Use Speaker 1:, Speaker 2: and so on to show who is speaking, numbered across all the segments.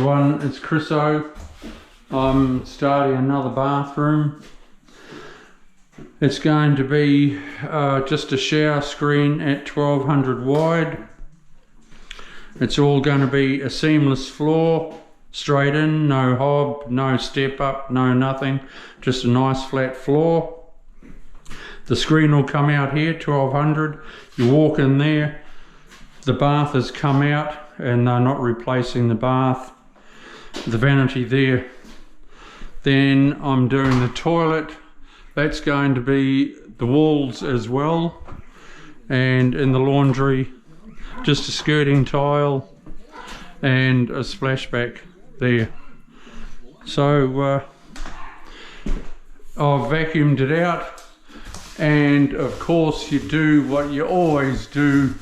Speaker 1: everyone, it's Chris O. I'm starting another bathroom. It's going to be just a shower screen at 1200 wide. It's all going to be a seamless floor, straight in, no hob, no step up, no nothing, just a nice flat floor. The screen will come out here, 1200. You walk in there, the bath has come out and they're not replacing the bath. The vanity there. Then I'm doing the toilet. That's going to be the walls as well. And in the laundry, just a skirting tile and a splashback there. So I've vacuumed it out, and of course you do what you always do,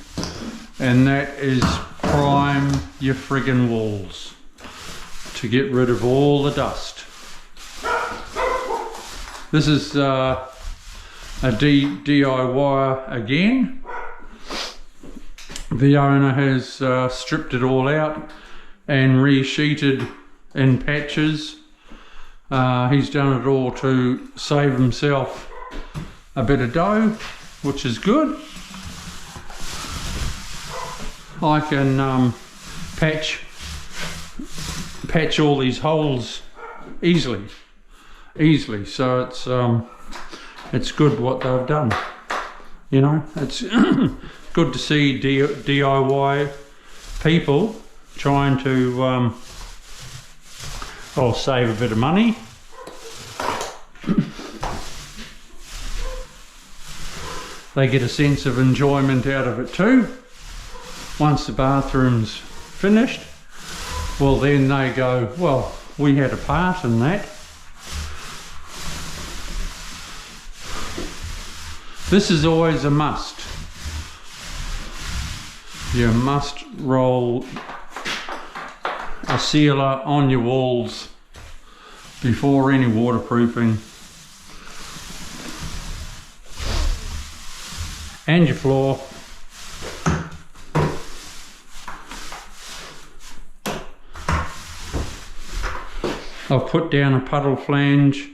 Speaker 1: and that is prime your friggin' walls to get rid of all the dust. This is a DIY again. The owner has stripped it all out and re-sheeted in patches. He's done it all to save himself a bit of dough, which is good. I can patch all these holes easily, so it's good what they've done. You know, it's good to see DIY people trying to save a bit of money. They get a sense of enjoyment out of it too. Once the bathroom's finished, well then they go, well, we had a part in that. This is always a must. You must roll a sealer on your walls before any waterproofing. And your floor. I've put down a puddle flange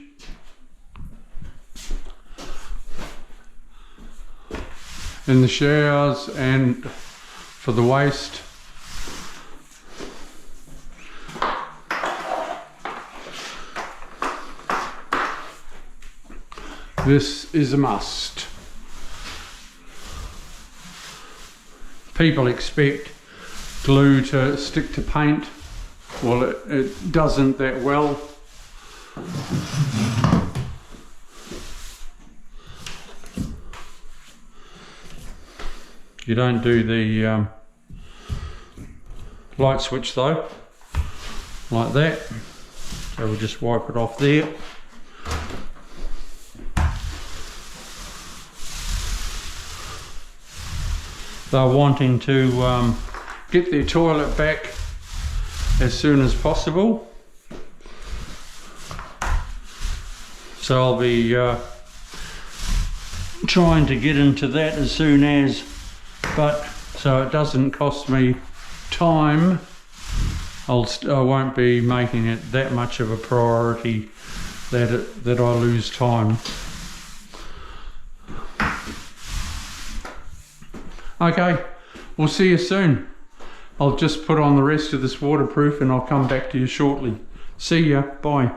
Speaker 1: in the showers and for the waste. This is a must. People expect glue to stick to paint. Well, it doesn't that well. You don't do the light switch though, like that. So we'll just wipe it off there. They're wanting to get their toilet back as soon as possible, so I'll be trying to get into that as soon as, but so it doesn't cost me time, I won't be making it that much of a priority that I lose time. Okay, we'll see you soon. I'll just put on the rest of this waterproof and I'll come back to you shortly. See ya, bye.